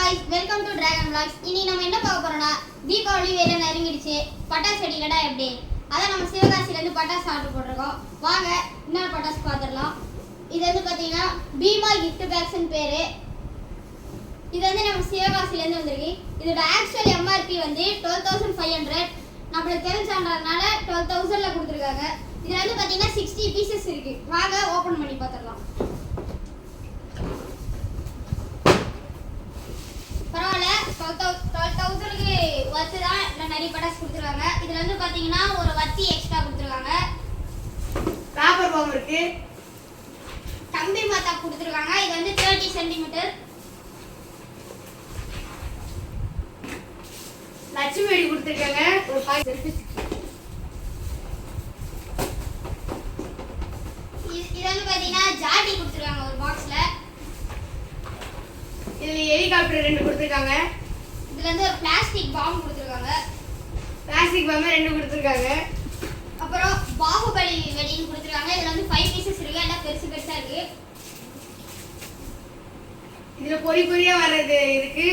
guys, welcome to Dragon Vlogs. இன்னைக்கு நம்ம என்ன பார்க்க போறோம்னா தீபாவளி வேற நெருங்கிடுச்சு. பட்டாசு வெடிக்கடா எப்படி? அத நம்ம சிவகாசில இருந்து பட்டாசு ஆர்டர் போட்டுருக்கோம். வாங்க இன்னொரு பட்டாசு பாத்துறலாம். இது வந்து பாத்தீங்கன்னா பீமா gift bags ன்னு பேரு. இது வந்து நம்ம சிவகாசில இருந்து வந்திருக்கு. இதோட ஆக்சுவல் MRP வந்து 12500. நமக்கு தெரிஞ்சன்றதனால 12000ல கொடுத்திருக்காங்க. இதுல வந்து பாத்தீங்கன்னா 60 பீசஸ் இருக்கு. வாங்க ஓபன் பண்ணி பாத்துறலாம். பரவாயில்ல 12000க்கு வச்சு தான் இல்லை நிறைய பட்டாசு கொடுத்துருக்காங்க. இதில் வந்து பார்த்தீங்கன்னா ஒரு வத்தி எக்ஸ்ட்ரா கொடுத்துருக்காங்க. ராப்பர் பாம் இருக்கு. கம்பி மாத்தா கொடுத்துருக்காங்க. இது வந்து 30 சென்டிமீட்டர். லட்சுமி வெடி கொடுத்துருக்காங்க. ஒரு 5 செல்ஃபி. இது வந்து பார்த்தீங்கன்னா ஜாடி கொடுத்துருக்காங்க ஒரு பாக்ஸில். இதுல ஹெலிகாப்டர் 2 கொடுத்துருக்காங்க. இதுல இருந்து ஒரு பிளாஸ்டிக் பாம் கொடுத்துருக்காங்க. பிளாஸ்டிக் பாம் 2 கொடுத்துருக்காங்க. அப்புறம் பாகுபலி வெடின்னு கொடுத்துருக்காங்க. இதுல வந்து 5 பீசஸ் இருக்கு. எல்லாம் பெருசு பெருசா இருக்கு. இதுல பொரி பொரியா வர்றது இருக்கு.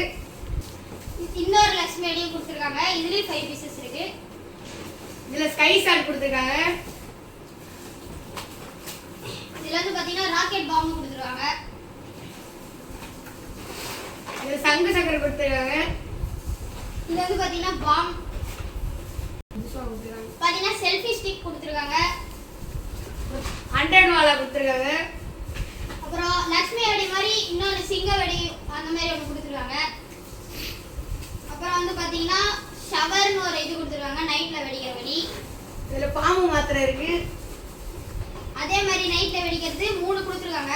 இன்னொரு லட்சுமி வெடியும் கொடுத்துருக்காங்க. இதுலயும் 5 பீசஸ் இருக்கு. இதுல ஸ்கை ஷாட் கொடுத்துருக்காங்க. இதுல வந்து பாத்தீங்கன்னா ராக்கெட் பாம் கொடுத்துருக்காங்க. இதுல சங்கு சக்கரை கொடுத்துருக்காங்க. இது வந்து பாத்தீங்கன்னா பாம் பாத்தீங்கன்னா செல்ஃபி ஸ்டிக் கொடுத்துருக்காங்க. 100 வாலா கொடுத்துருக்காங்க. அப்புறம் லட்சுமி வெடி மாதிரி இன்னொரு சிங்க வெடி அந்த மாதிரி ஒன்று கொடுத்துருக்காங்க. அப்புறம் வந்து பாத்தீங்கன்னா ஷவர்னு ஒரு இது கொடுத்துருக்காங்க. நைட்ல வெடிக்கிற வெடி. இதுல பாம்பு மாத்திரை இருக்கு. அதே மாதிரி நைட்ல வெடிக்கிறது 3 கொடுத்துருக்காங்க.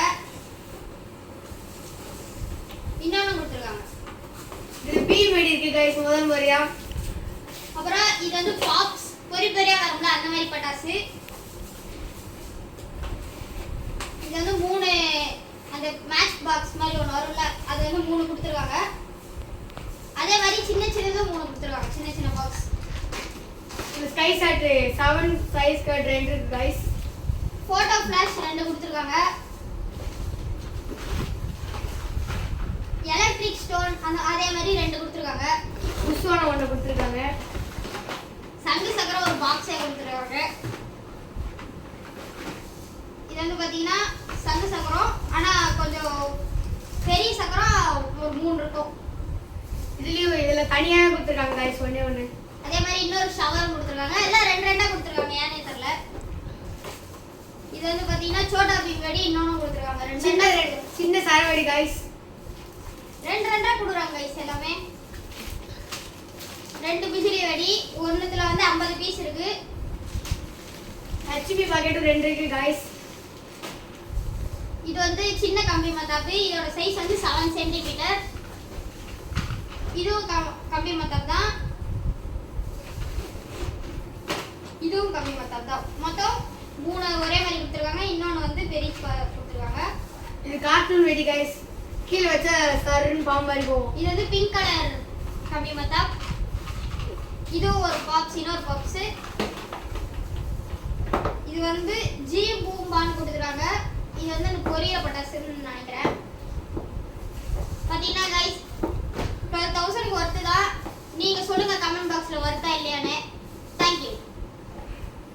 இன்னொன்னு கொடுத்துருக்காங்க. இதுல பீம் வெடி இருக்கு गाइस முதல் முறையா. அப்புறம் இது வந்து பாப்ஸ் பொரி பொரியா வரும்ல அந்த மாதிரி பட்டாசு. இது வந்து 3 அந்த மேட்ச் பாக்ஸ் மாதிரி ஒன்று வரும்ல அது வந்து 3 கொடுத்துருக்காங்க. அதே மாதிரி சின்ன சின்னதும் 3 கொடுத்துருக்காங்க. சின்ன சின்ன பாக்ஸ். இதுல ஸ்கை ஷாட் 7 சைஸ் கட் 2 இருக்கு गाइस. போட்டோ ஃபிளாஷ் 2 கொடுத்துருக்காங்க. எலக்ட்ரிக் ஸ்டோன் அதே மாதிரி 2 கொடுத்துருக்காங்க. புஷ்வான 1 கொடுத்துருக்காங்க. சங்கு சக்கரம் ஒரு பாக்ஸே கொடுத்துருக்காங்க. இது வந்து பார்த்தீங்கன்னா சங்கு சக்கரம் ஆனால் கொஞ்சம் பெரிய சக்கரம் ஒரு 3 இருக்கும். இதுல தனியாக கொடுத்துருக்காங்க गाइस ஒண்ணே. அதே மாதிரி இன்னொரு ஷவர் கொடுத்துருக்காங்க. எல்லாம் 2 கொடுத்துருக்காங்க. ஏனே தெரியல. இது வந்து பார்த்தீங்கன்னா சோட்டா பீம் வெடி இன்னொன்று கொடுத்துருக்காங்க. சின்ன சரவெடி गाइस. 2 கொடுக்குறாங்க கைஸ். எல்லாமே 2 பிசிறி வெடி. ஒன்றுத்துல வந்து 50 பீஸ் இருக்கு. ஹெச்பி பாக்கெட் 2 இருக்கு गाइस. இது வந்து சின்ன கம்பி மத்தாப்பு. இதோட சைஸ் வந்து 7 சென்டிமீட்டர். இதுவும் கம்பி மத்தாப் தான். இதுவும் கம்பி மத்தாப் தான். மொத்தம் 3 ஒரே மாதிரி கொடுத்துருக்காங்க. இன்னொன்று வந்து பெரிய கொடுத்துருக்காங்க. இது கார்ட்டூன் வெடி गाइस. கீழ வச்ச சர்ன்னு பாம்பு மாதிரி போகும். இது வந்து பிங்க் கலர் கம்பி மத்தாப். இதுவும் ஒரு பாக்ஸ். இன்னொரு பாக்ஸ். இது வந்து ஜி பூம்பான்னு கொடுத்துருக்காங்க. இது வந்து எனக்கு கொரிய பட்டாசுன்னு நினைக்கிறேன். பார்த்தீங்கன்னா கைஸ் 12000க்கு ஒர்த்து தான். நீங்கள் சொல்லுங்கள் கமெண்ட் பாக்ஸில் ஒர்த்தா இல்லையான்னு. தேங்க்யூ.